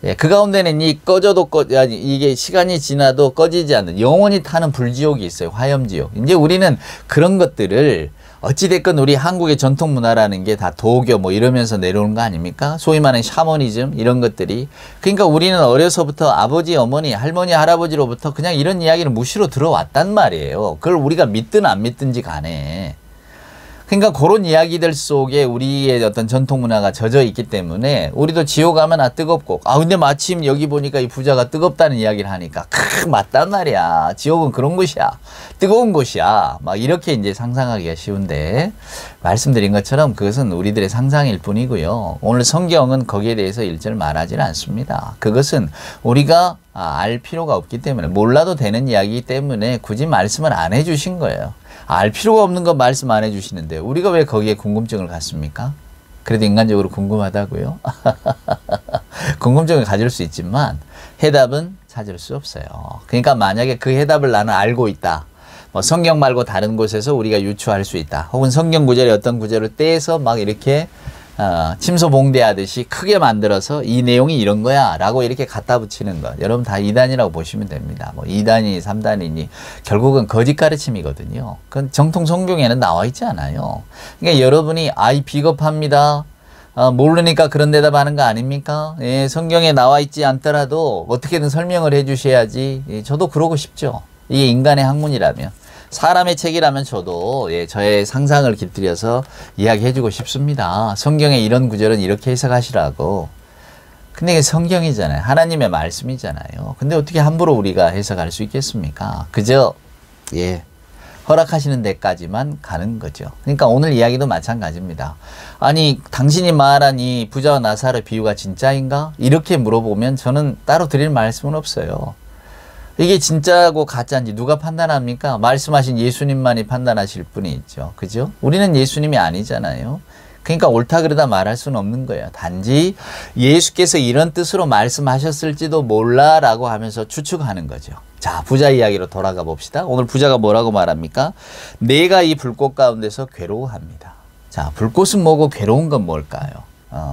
예, 그 가운데는 이게 시간이 지나도 꺼지지 않는 영원히 타는 불지옥이 있어요. 화염지옥. 이제 우리는 그런 것들을 어찌됐건 우리 한국의 전통 문화라는 게 다 도교 뭐 이러면서 내려오는 거 아닙니까? 소위 말하는 샤머니즘 이런 것들이. 그러니까 우리는 어려서부터 아버지, 어머니, 할머니, 할아버지로부터 그냥 이런 이야기를 무시로 들어왔단 말이에요. 그걸 우리가 믿든 안 믿든지 간에. 그러니까 그런 이야기들 속에 우리의 어떤 전통 문화가 젖어 있기 때문에 우리도 지옥 가면 뜨겁고 근데 마침 여기 보니까 이 부자가 뜨겁다는 이야기를 하니까 맞단 말이야. 지옥은 그런 곳이야. 뜨거운 곳이야. 막 이렇게 이제 상상하기가 쉬운데 말씀드린 것처럼 그것은 우리들의 상상일 뿐이고요. 오늘 성경은 거기에 대해서 일절 말하지는 않습니다. 그것은 우리가 알 필요가 없기 때문에 몰라도 되는 이야기이기 때문에 굳이 말씀을 안 해주신 거예요. 알 필요가 없는 거 말씀 안 해주시는데 우리가 왜 거기에 궁금증을 갖습니까? 그래도 인간적으로 궁금하다고요? 궁금증을 가질 수 있지만 해답은 찾을 수 없어요. 그러니까 만약에 그 해답을 나는 알고 있다. 뭐 성경 말고 다른 곳에서 우리가 유추할 수 있다. 혹은 성경 구절의 어떤 구절을 떼서 막 이렇게 침소봉대하듯이 크게 만들어서 이 내용이 이런 거야 라고 이렇게 갖다 붙이는 것. 여러분 다 이단이라고 보시면 됩니다. 뭐 2단이니 3단이니 결국은 거짓 가르침이거든요. 그건 정통 성경에는 나와 있지 않아요. 그러니까 여러분이 비겁합니다. 모르니까 그런 대답하는 거 아닙니까? 예, 성경에 나와 있지 않더라도 어떻게든 설명을 해 주셔야지. 예, 저도 그러고 싶죠. 이게 인간의 학문이라면. 사람의 책이라면 저도 저의 상상을 깃들여서 이야기해주고 싶습니다. 성경에 이런 구절은 이렇게 해석하시라고. 근데 이게 성경이잖아요. 하나님의 말씀이잖아요. 근데 어떻게 함부로 우리가 해석할 수 있겠습니까? 그저 허락하시는 데까지만 가는 거죠. 그러니까 오늘 이야기도 마찬가지입니다. 아니 당신이 말한 이 부자와 나사로 비유가 진짜인가? 이렇게 물어보면 저는 따로 드릴 말씀은 없어요. 이게 진짜고 가짜인지 누가 판단합니까? 말씀하신 예수님만이 판단하실 분이 있죠. 그죠? 우리는 예수님이 아니잖아요. 그러니까 옳다 그러다 말할 수는 없는 거예요. 단지 예수께서 이런 뜻으로 말씀하셨을지도 몰라 라고 하면서 추측하는 거죠. 자, 부자 이야기로 돌아가 봅시다. 오늘 부자가 뭐라고 말합니까? 내가 이 불꽃 가운데서 괴로워합니다. 자, 불꽃은 뭐고 괴로운 건 뭘까요?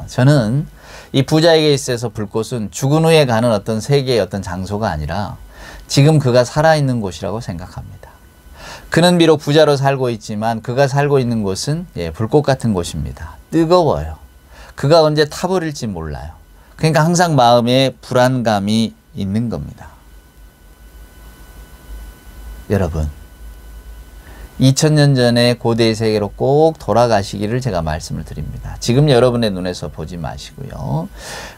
저는 이 부자에게 있어서 불꽃은 죽은 후에 가는 어떤 세계의 어떤 장소가 아니라 지금 그가 살아있는 곳이라고 생각합니다. 그는 비록 부자로 살고 있지만 그가 살고 있는 곳은 불꽃 같은 곳입니다. 뜨거워요. 그가 언제 타버릴지 몰라요. 그러니까 항상 마음에 불안감이 있는 겁니다. 여러분 2000년 전에 고대의 세계로 꼭 돌아가시기를 제가 말씀을 드립니다. 지금 여러분의 눈에서 보지 마시고요.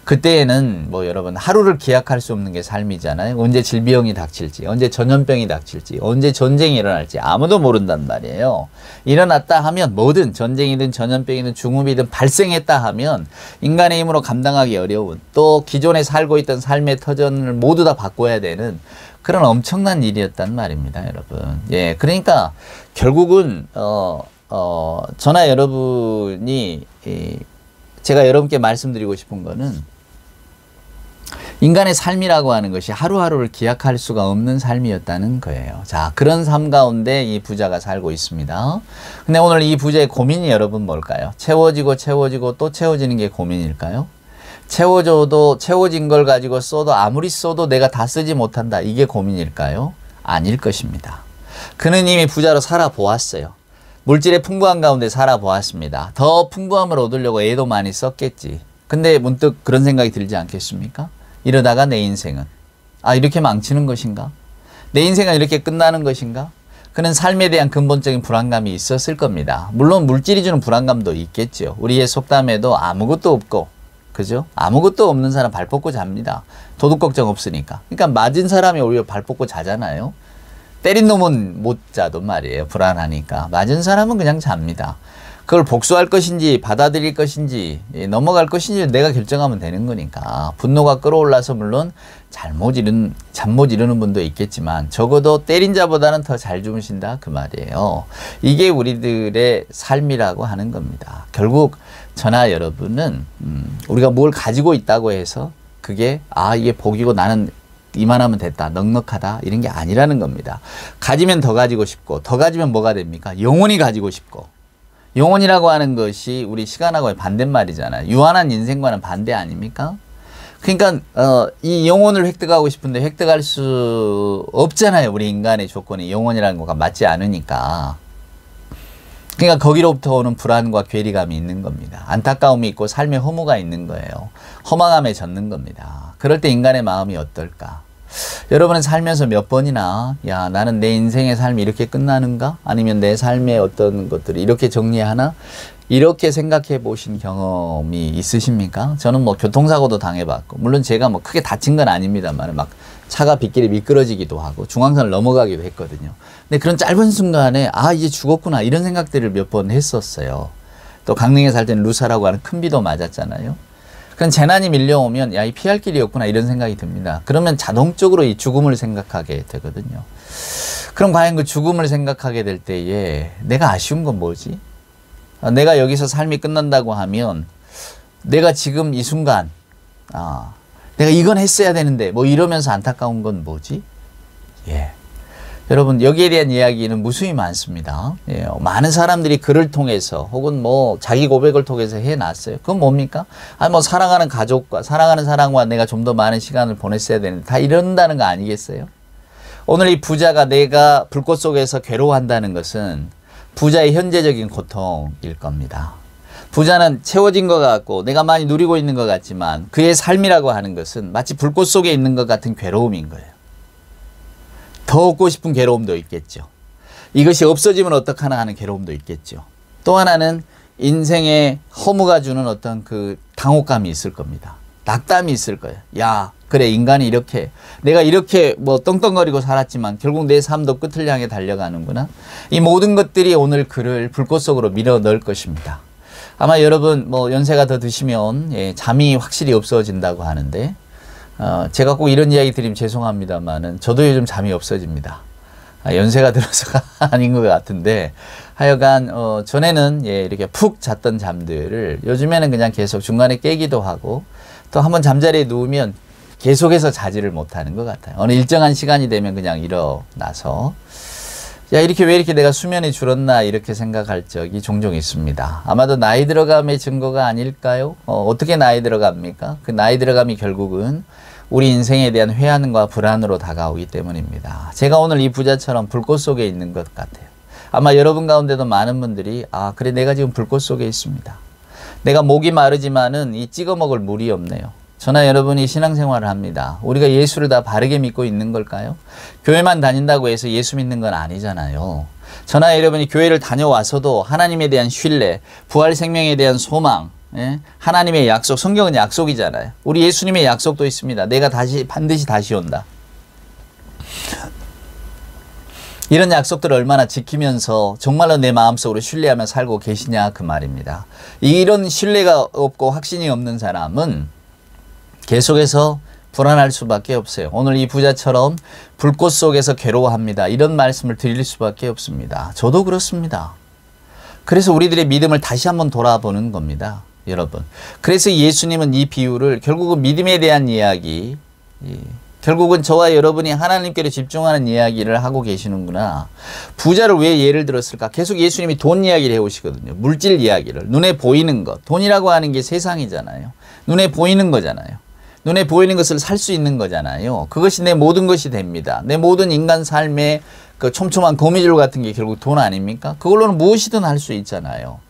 그때에는 뭐 여러분 하루를 기약할 수 없는 게 삶이잖아요. 언제 질병이 닥칠지, 언제 전염병이 닥칠지, 언제 전쟁이 일어날지 아무도 모른단 말이에요. 일어났다 하면 뭐든 전쟁이든 전염병이든 중음이든 발생했다 하면 인간의 힘으로 감당하기 어려운 또 기존에 살고 있던 삶의 터전을 모두 다 바꿔야 되는 그런 엄청난 일이었단 말입니다, 여러분. 예, 그러니까 결국은 저나 여러분이 제가 여러분께 말씀드리고 싶은 거는 인간의 삶이라고 하는 것이 하루하루를 기약할 수가 없는 삶이었다는 거예요. 자, 그런 삶 가운데 이 부자가 살고 있습니다. 근데 오늘 이 부자의 고민이 여러분 뭘까요? 채워지고 또 채워지는 게 고민일까요? 채워져도 채워진 걸 가지고 써도 아무리 써도 내가 다 쓰지 못한다. 이게 고민일까요? 아닐 것입니다. 그는 이미 부자로 살아보았어요. 물질의 풍부한 가운데 살아보았습니다. 더 풍부함을 얻으려고 애도 많이 썼겠지. 근데 문득 그런 생각이 들지 않겠습니까? 이러다가 내 인생은 이렇게 망치는 것인가? 내 인생은 이렇게 끝나는 것인가? 그는 삶에 대한 근본적인 불안감이 있었을 겁니다. 물론 물질이 주는 불안감도 있겠죠. 우리의 속담에도 아무것도 없고, 그죠? 아무것도 없는 사람 발 뻗고 잡니다. 도둑 걱정 없으니까. 그러니까 맞은 사람이 오히려 발 뻗고 자잖아요. 때린 놈은 못 자도 말이에요. 불안하니까. 맞은 사람은 그냥 잡니다. 그걸 복수할 것인지 받아들일 것인지 넘어갈 것인지 내가 결정하면 되는 거니까. 분노가 끌어올라서 물론 잠 못 이루는 분도 있겠지만 적어도 때린 자보다는 더 잘 주무신다 그 말이에요. 이게 우리들의 삶이라고 하는 겁니다. 결국 저나 여러분은 우리가 뭘 가지고 있다고 해서 그게 이게 복이고 나는 이만하면 됐다, 넉넉하다 이런 게 아니라는 겁니다. 가지면 더 가지고 싶고 더 가지면 뭐가 됩니까? 영원히 가지고 싶고. 영혼이라고 하는 것이 우리 시간하고의 반대말이잖아요. 유한한 인생과는 반대 아닙니까? 그러니까 이 영혼을 획득하고 싶은데 획득할 수 없잖아요. 우리 인간의 조건이 영혼이라는 거가 맞지 않으니까. 그러니까 거기로부터 오는 불안과 괴리감이 있는 겁니다. 안타까움이 있고 삶의 허무가 있는 거예요. 허망함에 젖는 겁니다. 그럴 때 인간의 마음이 어떨까? 여러분은 살면서 몇 번이나 나는 내 인생의 삶이 이렇게 끝나는가? 아니면 내 삶의 어떤 것들을 이렇게 정리하나? 이렇게 생각해 보신 경험이 있으십니까? 저는 뭐 교통사고도 당해봤고 물론 제가 뭐 크게 다친 건 아닙니다만 막 차가 빗길에 미끄러지기도 하고 중앙선을 넘어가기도 했거든요. 근데 그런 짧은 순간에 이제 죽었구나 이런 생각들을 몇 번 했었어요. 또 강릉에 살 때는 루사라고 하는 큰 비도 맞았잖아요. 그런 재난이 밀려오면 이 피할 길이 없구나 이런 생각이 듭니다. 그러면 자동적으로 이 죽음을 생각하게 되거든요. 그럼 과연 그 죽음을 생각하게 될 때에 내가 아쉬운 건 뭐지? 내가 여기서 삶이 끝난다고 하면 내가 지금 이 순간 내가 이건 했어야 되는데 뭐 이러면서 안타까운 건 뭐지? 여러분 여기에 대한 이야기는 무수히 많습니다. 많은 사람들이 글을 통해서 혹은 뭐 자기 고백을 통해서 해놨어요. 그건 뭡니까? 뭐 사랑하는 가족과 사랑하는 사람과 내가 좀 더 많은 시간을 보냈어야 되는데 다 이런다는 거 아니겠어요? 오늘 이 부자가 내가 불꽃 속에서 괴로워한다는 것은 부자의 현재적인 고통일 겁니다. 부자는 채워진 것 같고 내가 많이 누리고 있는 것 같지만 그의 삶이라고 하는 것은 마치 불꽃 속에 있는 것 같은 괴로움인 거예요. 더 얻고 싶은 괴로움도 있겠죠. 이것이 없어지면 어떡하나 하는 괴로움도 있겠죠. 또 하나는 인생의 허무가 주는 어떤 그 당혹감이 있을 겁니다. 낙담이 있을 거예요. 그래 인간이 이렇게 내가 이렇게 뭐 떵떵거리고 살았지만 결국 내 삶도 끝을 향해 달려가는구나. 이 모든 것들이 오늘 그를 불꽃 속으로 밀어 넣을 것입니다. 아마 여러분 뭐 연세가 더 드시면 잠이 확실히 없어진다고 하는데 제가 꼭 이런 이야기 드리면 죄송합니다만은 저도 요즘 잠이 없어집니다. 연세가 들어서가 아닌 것 같은데 하여간 전에는 이렇게 푹 잤던 잠들을 요즘에는 그냥 계속 중간에 깨기도 하고 또 한번 잠자리에 누우면 계속해서 자지를 못하는 것 같아요. 어느 일정한 시간이 되면 그냥 일어나서 이렇게 왜 이렇게 내가 수면이 줄었나 이렇게 생각할 적이 종종 있습니다. 아마도 나이 들어감의 증거가 아닐까요? 어떻게 나이 들어갑니까? 그 나이 들어감이 결국은 우리 인생에 대한 회한과 불안으로 다가오기 때문입니다. 제가 오늘 이 부자처럼 불꽃 속에 있는 것 같아요. 아마 여러분 가운데도 많은 분들이 그래 내가 지금 불꽃 속에 있습니다. 내가 목이 마르지만은 이 찍어 먹을 물이 없네요. 저나 여러분이 신앙생활을 합니다. 우리가 예수를 다 바르게 믿고 있는 걸까요? 교회만 다닌다고 해서 예수 믿는 건 아니잖아요. 저나 여러분이 교회를 다녀와서도 하나님에 대한 신뢰, 부활 생명에 대한 소망, 하나님의 약속, 성경은 약속이잖아요. 우리 예수님의 약속도 있습니다. 내가 반드시 다시 온다. 이런 약속들을 얼마나 지키면서 정말로 내 마음속으로 신뢰하며 살고 계시냐 그 말입니다. 이런 신뢰가 없고 확신이 없는 사람은 계속해서 불안할 수밖에 없어요. 오늘 이 부자처럼 불꽃 속에서 괴로워합니다. 이런 말씀을 드릴 수밖에 없습니다. 저도 그렇습니다. 그래서 우리들의 믿음을 다시 한번 돌아보는 겁니다. 여러분. 그래서 예수님은 이 비유를 결국은 믿음에 대한 이야기, 결국은 저와 여러분이 하나님께로 집중하는 이야기를 하고 계시는구나. 부자를 왜 예를 들었을까? 계속 예수님이 돈 이야기를 해오시거든요. 물질 이야기를. 눈에 보이는 것. 돈이라고 하는 게 세상이잖아요. 눈에 보이는 거잖아요. 눈에 보이는 것을 살 수 있는 거잖아요. 그것이 내 모든 것이 됩니다. 내 모든 인간 삶의 그 촘촘한 거미줄 같은 게 결국 돈 아닙니까? 그걸로는 무엇이든 할 수 있잖아요.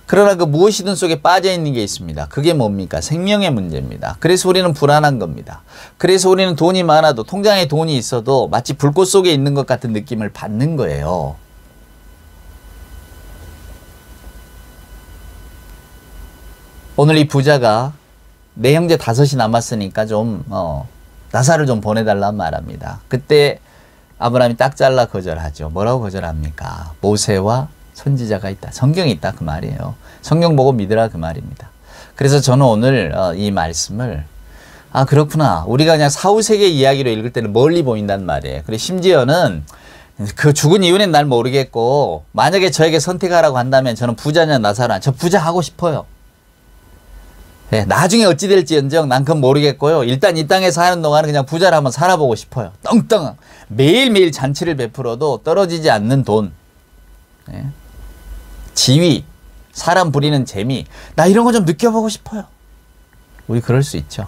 그러나 그 무엇이든 속에 빠져 있는 게 있습니다. 그게 뭡니까? 생명의 문제입니다. 그래서 우리는 불안한 겁니다. 그래서 우리는 돈이 많아도, 통장에 돈이 있어도 마치 불꽃 속에 있는 것 같은 느낌을 받는 거예요. 오늘 이 부자가 내 형제 5이 남았으니까 좀 나사를 좀 보내달란 말합니다. 그때 아브라함이 딱 잘라 거절하죠. 뭐라고 거절합니까? 모세와 선지자가 있다. 성경이 있다 그 말이에요. 성경 보고 믿으라 그 말입니다. 그래서 저는 오늘 이 말씀을 그렇구나. 우리가 그냥 사후세계 이야기로 읽을 때는 멀리 보인단 말이에요. 그리고 심지어는 그 죽은 이유는 날 모르겠고 만약에 저에게 선택하라고 한다면 저는 부자냐 나사로냐 저 부자 하고 싶어요. 네, 나중에 어찌 될지언정 난 그건 모르겠고요. 일단 이 땅에 사는 동안은 그냥 부자를 한번 살아보고 싶어요. 떵떵 매일매일 잔치를 베풀어도 떨어지지 않는 돈, 네. 지위, 사람 부리는 재미, 나 이런 거 좀 느껴보고 싶어요. 우리 그럴 수 있죠.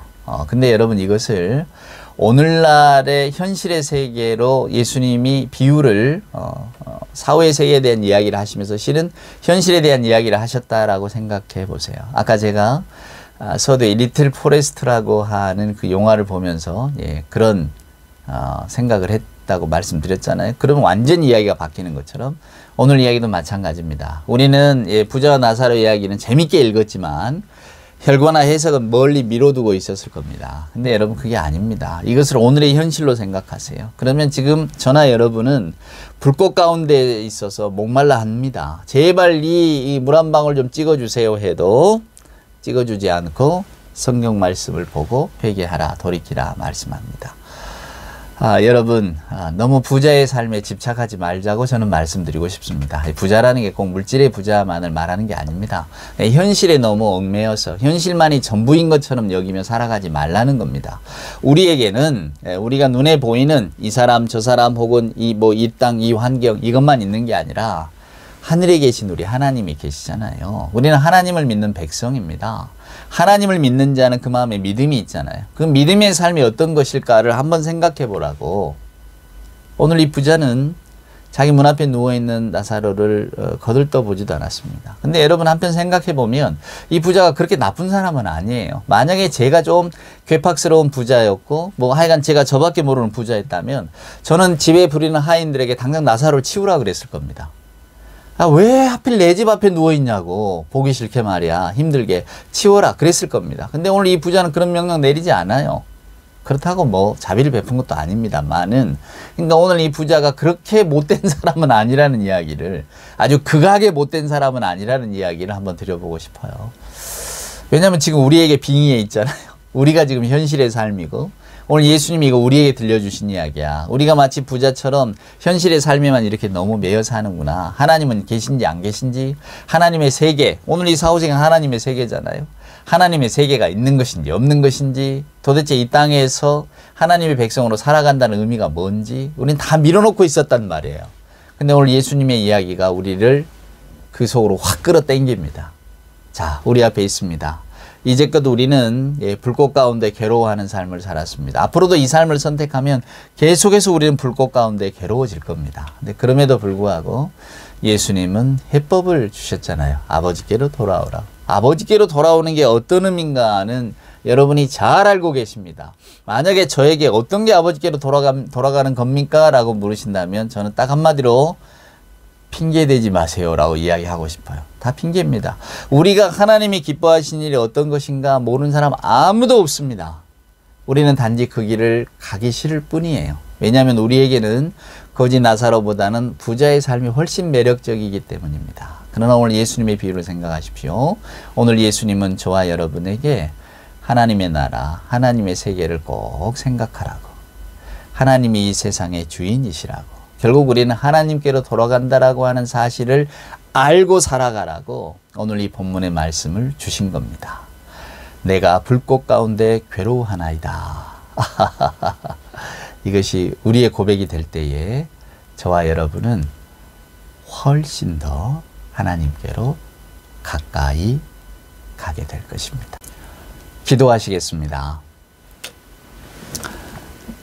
근데 여러분 이것을 오늘날의 현실의 세계로 예수님이 비유를 사후의 세계에 대한 이야기를 하시면서 실은 현실에 대한 이야기를 하셨다라고 생각해 보세요. 아까 제가 서두에 리틀 포레스트라고 하는 그 영화를 보면서 그런 생각을 했다고 말씀드렸잖아요. 그러면 완전히 이야기가 바뀌는 것처럼 오늘 이야기도 마찬가지입니다. 우리는 부자와 나사로 이야기는 재밌게 읽었지만 혈관화 해석은 멀리 미뤄두고 있었을 겁니다. 근데 여러분 그게 아닙니다. 이것을 오늘의 현실로 생각하세요. 그러면 지금 저나 여러분은 불꽃 가운데 있어서 목말라 합니다. 제발 이 물 한 방울 좀 찍어주세요 해도 찍어주지 않고 성경 말씀을 보고 회개하라 돌이키라 말씀합니다. 여러분 너무 부자의 삶에 집착하지 말자고 저는 말씀드리고 싶습니다. 부자라는 게 꼭 물질의 부자만을 말하는 게 아닙니다. 현실에 너무 얽매여서 현실만이 전부인 것처럼 여기며 살아가지 말라는 겁니다. 우리에게는 우리가 눈에 보이는 이 사람 저 사람 혹은 이 땅 이 환경 이것만 있는 게 아니라 하늘에 계신 우리 하나님이 계시잖아요. 우리는 하나님을 믿는 백성입니다. 하나님을 믿는 자는 그 마음에 믿음이 있잖아요. 그 믿음의 삶이 어떤 것일까를 한번 생각해 보라고. 오늘 이 부자는 자기 문 앞에 누워있는 나사로를 거들떠 보지도 않았습니다. 근데 여러분 한편 생각해 보면 이 부자가 그렇게 나쁜 사람은 아니에요. 만약에 제가 좀 괴팍스러운 부자였고 하여간 제가 저밖에 모르는 부자였다면 저는 집에 부리는 하인들에게 당장 나사로를 치우라 그랬을 겁니다. 왜 하필 내 집 앞에 누워있냐고 보기 싫게 말이야 힘들게 치워라 그랬을 겁니다. 근데 오늘 이 부자는 그런 명령 내리지 않아요. 그렇다고 자비를 베푼 것도 아닙니다만은 그러니까 오늘 이 부자가 그렇게 못된 사람은 아니라는 이야기를 아주 극악의 못된 사람은 아니라는 이야기를 한번 드려보고 싶어요. 왜냐하면 지금 우리에게 빙의해 있잖아요. 우리가 지금 현실의 삶이고 오늘 예수님이 이거 우리에게 들려주신 이야기야. 우리가 마치 부자처럼 현실의 삶에만 이렇게 너무 매여 사는구나. 하나님은 계신지 안 계신지 하나님의 세계, 오늘 이 사후세계는 하나님의 세계잖아요. 하나님의 세계가 있는 것인지 없는 것인지 도대체 이 땅에서 하나님의 백성으로 살아간다는 의미가 뭔지 우리는 다 밀어놓고 있었단 말이에요. 근데 오늘 예수님의 이야기가 우리를 그 속으로 확 끌어당깁니다. 자, 우리 앞에 있습니다. 이제껏 우리는 불꽃 가운데 괴로워하는 삶을 살았습니다. 앞으로도 이 삶을 선택하면 계속해서 우리는 불꽃 가운데 괴로워질 겁니다. 근데 그럼에도 불구하고 예수님은 해법을 주셨잖아요. 아버지께로 돌아오라. 아버지께로 돌아오는 게 어떤 의미인가는 여러분이 잘 알고 계십니다. 만약에 저에게 어떤 게 아버지께로 돌아가는 겁니까? 라고 물으신다면 저는 딱 한마디로 핑계대지 마세요 라고 이야기하고 싶어요. 다 핑계입니다. 우리가 하나님이 기뻐하신 일이 어떤 것인가 모르는 사람 아무도 없습니다. 우리는 단지 그 길을 가기 싫을 뿐이에요. 왜냐하면 우리에게는 거지 나사로보다는 부자의 삶이 훨씬 매력적이기 때문입니다. 그러나 오늘 예수님의 비유를 생각하십시오. 오늘 예수님은 저와 여러분에게 하나님의 나라, 하나님의 세계를 꼭 생각하라고. 하나님이 이 세상의 주인이시라고. 결국 우리는 하나님께로 돌아간다라고 하는 사실을 알고 살아가라고 오늘 이 본문의 말씀을 주신 겁니다. 내가 불꽃 가운데 괴로워하나이다. 이것이 우리의 고백이 될 때에 저와 여러분은 훨씬 더 하나님께로 가까이 가게 될 것입니다. 기도하시겠습니다.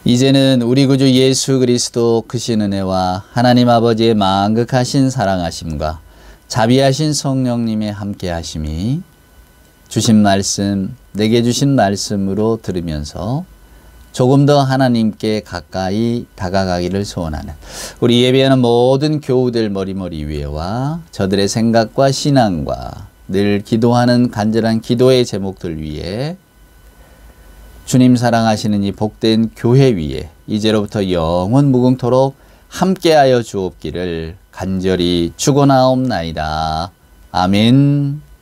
이제는 우리 구주 예수 그리스도 크신 은혜와 하나님 아버지의 만극하신 사랑하심과 자비하신 성령님의 함께하심이 주신 말씀, 내게 주신 말씀으로 들으면서 조금 더 하나님께 가까이 다가가기를 소원하는 우리 예배하는 모든 교우들 머리머리 위에와 저들의 생각과 신앙과 늘 기도하는 간절한 기도의 제목들 위에 주님 사랑하시는 이 복된 교회 위에 이제로부터 영원 무궁토록 함께하여 주옵기를 간절히 축원하옵나이다. 아멘.